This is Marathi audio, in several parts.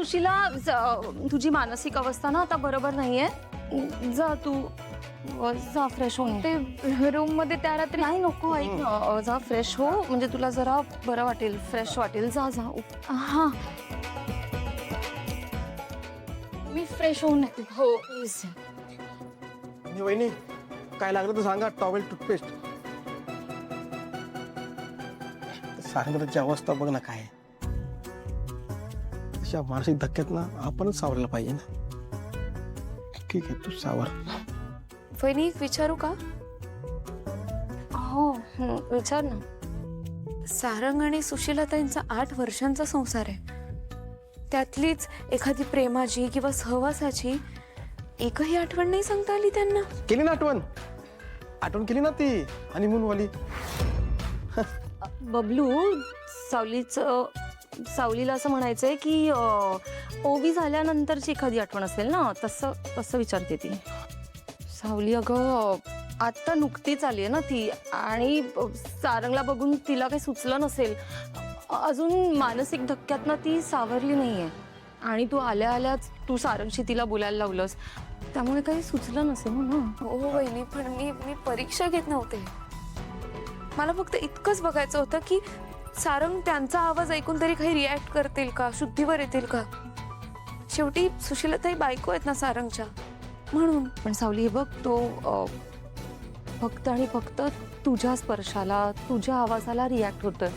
सुशीला, तुझी मानसिक अवस्था ना आता बरोबर नाहीये. जा तू जा फ्रेश हो. ते रूम मध्ये त्या रात्री नाही नको, ऐक ना, जा फ्रेश हो, म्हणजे तुला जरा बरं वाटेल, फ्रेश वाटेल. जा जा. हा मी फ्रेश होऊन येते. हो प्लीज. वहिनी काय लागलं तर सांगा. Towel, toothpaste. सारंगची अवस्था बघ ना काय. अशा मानसिक धक्क्यात ना आपणच सावरायला पाहिजे ना. ठीक आहे, तू सावर. वहिनी एक विचारू का? हो विचार ना. सारंग आणि सुशीलाताईंचा 8 वर्षांचा संसार आहे. त्यातलीच एखादी प्रेमाची किंवा सहवासाची एकही आठवण नाही सांगता आली त्यांना. केली ना आठवण. आठवण केली ना ती हनीमून वाली. बबलू, सावलीला असं म्हणायचंय की ओवी झाल्यानंतरची एखादी आठवण असेल ना, तसं तसं विचारते ती. सावली अगं आत्ता नुकतीच आली आहे ना ती, आणि सारंगला बघून तिला काही सुचलं नसेल. अजून मानसिक धक्क्यात ना ती सावरली नाहीये, आणि तू आल्या आल्याच तू सारंगशी तिला बोलायला लावलंस, त्यामुळे काही सुचलं नसेल ना. हो वहिनी, पण मी परीक्षा घेत नव्हते. मला फक्त इतकंच बघायचं होतं की सारंग त्यांचा आवाज ऐकून तरी काही रिॲक्ट करतील का, शुद्धीवर येतील का. शेवटी सुशीलाताई बायको आहेत ना सारंगच्या, म्हणून. पण सावली हे बघ, तो फक्त आणि फक्त तुझ्या स्पर्शाला, तुझ्या आवाजाला रिॲक्ट होतं,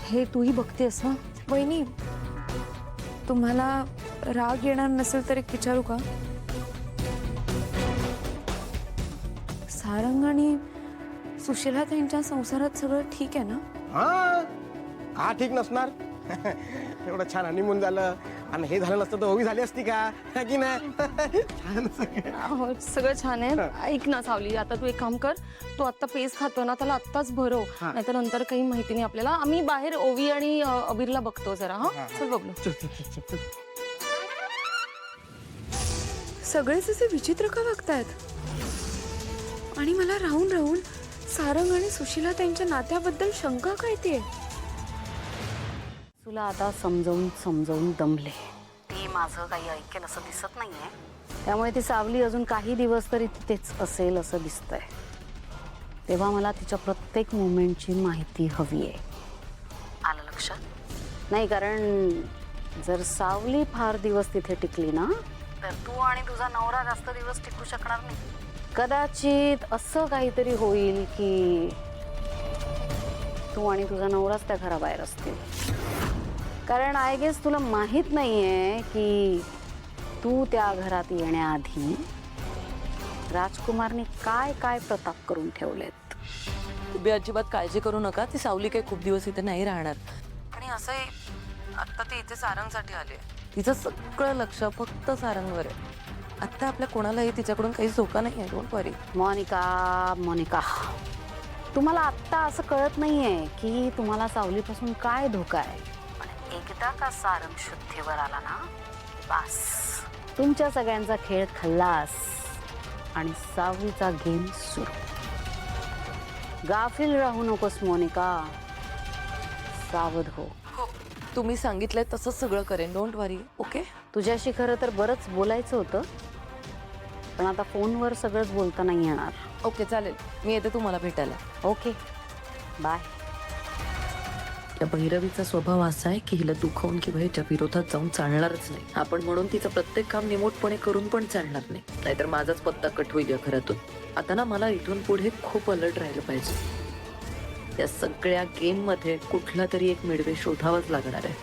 हे तूही बघतेस ना. वहिनी, तुम्हाला राग येणार नसेल तर एक विचारू का? सारंग आणि सुशीलाताईंच्या संसारात सगळं ठीक आहे ना? हा ठीक नसणार. एवढं छान हनीमून झालं, आणि हे झालं नसतं तर ओवी झाली असती का, की नाही. छान हो, सगळं छान आहे. ऐक ना सावली, आता तू एक काम कर, तू आत्ता पेस्ट खातो ना, त्याला आत्ताच भरव, नाहीतर नंतर काही माहिती नाही आपल्याला. आम्ही बाहेर ओवी आणि अबीरला बघतो जरा. हा चल बबलू. सगळेच असे विचित्र का वागतायत? आणि मला राहून राहून सारंग आणि सुशीलाताईंच्या नात्याबद्दल शंका का येतेय? तुला आता समजावून समजावून दमले. ती माझं काही ऐकेल असं दिसत नाहीये, त्यामुळे ती सावली अजून काही दिवस तरी तिथेच असेल असं दिसतंय. तेव्हा मला तिच्या प्रत्येक मुवमेंटची माहिती हवी आहे. आलं लक्षात? नाही, कारण जर सावली फार दिवस तिथे टिकली ना, तर तू आणि तुझा नवरा जास्त दिवस टिकू शकणार नाही. कदाचित असं काहीतरी होईल की तू आणि तुझा नवराच त्या घराबाहेर असतील. कारण आय गेस तुला माहित नाहीये की तू त्या घरात येण्याआधी राजकुमारने काय काय प्रताप करून ठेवलेत. तुम्ही अजिबात काळजी करू नका. ती सावली काही खूप दिवस इथे नाही राहणार. आणि असंही आत्ता ती इथे सारंगसाठी आली. तिचं सगळं लक्ष फक्त सारंगवर आहे. आत्ता आपल्या कोणालाही तिच्याकडून काही धोका नाही आहे. डोंट वरी. मोनिका, तुम्हाला आत्ता असं कळत नाहीये की तुम्हाला सावलीपासून काय धोका आहे. पण एकदा का सारंग शुद्धीवर आला ना, बस तुमच्या सगळ्यांचा खेळ खल्लास आणि सावलीचा गेम सुरू. गाफील राहू नकोस मोनिका, सावध हो. हो, तुम्ही सांगितलंय तसंच सगळं करेन. Don't worry. ओके? तुझ्याशी खरं तर बरंच बोलायचं होतं, पण आता फोनवर सगळंच बोलता नाही येणार. ओके चालेल, मी येते तुम्हाला भेटायला. Okay bye. त्या भैरवीचा स्वभाव असा आहे की हिला दुखवून किंवा हिच्या विरोधात जाऊन चालणारच नाही. आपण म्हणून तिचं प्रत्येक काम निमूटपणे करून पण चालणार नाही, नाहीतर माझाच पत्ता कट होईल या घरातून. आता ना मला इथून पुढे खूप अलर्ट राहिलं पाहिजे. या सगळ्या गेम मध्ये कुठला तरी एक मिडवे शोधावाच लागणार आहे.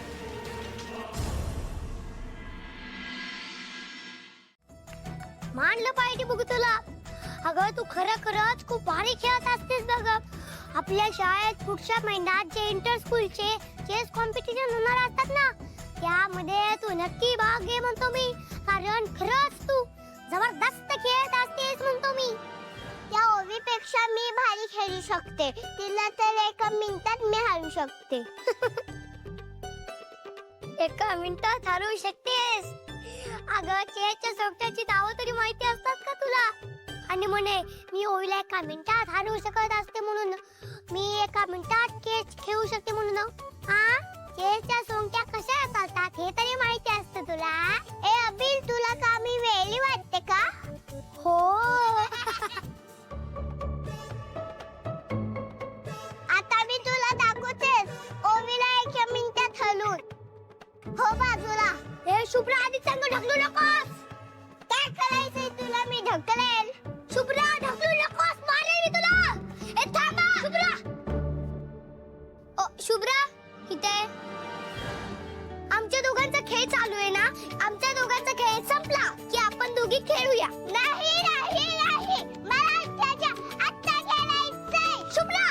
मानलं पाहिजे बघ तुला. अगं तू खरंच खूप भारी खेळत असतेस बघ. आपल्या शाळेत पुढच्या महिन्यात जे इंटर स्कूलचे चेस कॉम्पिटिशन होणार असतात ना, त्यामध्ये तू नक्की भाग घे म्हणतो मी. कारण खरंच तू जबरदस्त खेळत असतेस म्हणतो मी. त्या ओवीपेक्षा मी भारी खेळू शकते. तिला तर एका मिनिटात मी हरवू शकते. एका मिनिटात हरवू शकतेस? अगं चेसच्या सोबत्याची नावं तरी माहिती असतात का तुला? आणि म्हणे मी ओवीला एका मिनिटात हरवू शकत असते म्हणून, मी एका मिनिटात चेस खेळू शकते म्हणून. चेसच्या सोंगट्या कशा चालतात हे तरी माहिती असतं तुला? संग ढकलू नकोस. काय करायचंय तुला मी ढकलेल. शुभ्रा ढकलू नकोस, मारेल मी तुला. ए थांबा शुभ्रा. शुभ्रा इथे आमच्या दोघांचा खेळ चालू आहे ना. आमच्या दोघांचा खेळ संपला की आपण दोघी खेळूया. नाही नाही नाही, मला आत्ता खेळायचंय. शुभ्रा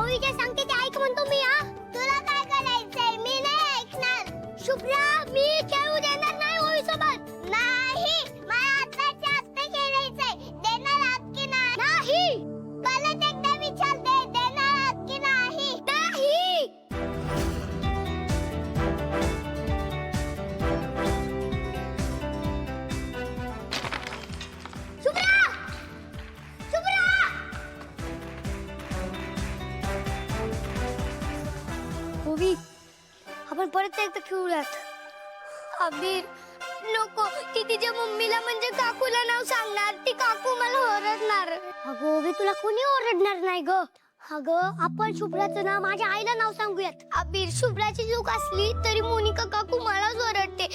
ओवीच्या सांगते ते ऐक म्हणतो मी. हा तुला काय करायचंय मी नाही ऐकणार. शुभ्रा मी खेळू देणार नाही ओवी सोबत. नाही मला आत्ताच्या आत्ता खेळायचंय. देणार आहात की नाही? नाही. परत एकदा विचारते, देणार आहात की नाही? नाही. शुभ्रा शुभ्रा ओवी आपण परत एकदा खेळूयात. अबीर नको. ती तिच्या मम्मीला म्हणजे काकूला नाव सांगणार. ती काकू मला ओरडणार. अगं ओवी तुला कोणी ओरडणार नाही ग. अगं आपण शुभ्राचं नाव माझ्या आईला नाव सांगूयात. अबीर शुभ्राची चूक असली तरी मोनिका काकू मलाच ओरडते.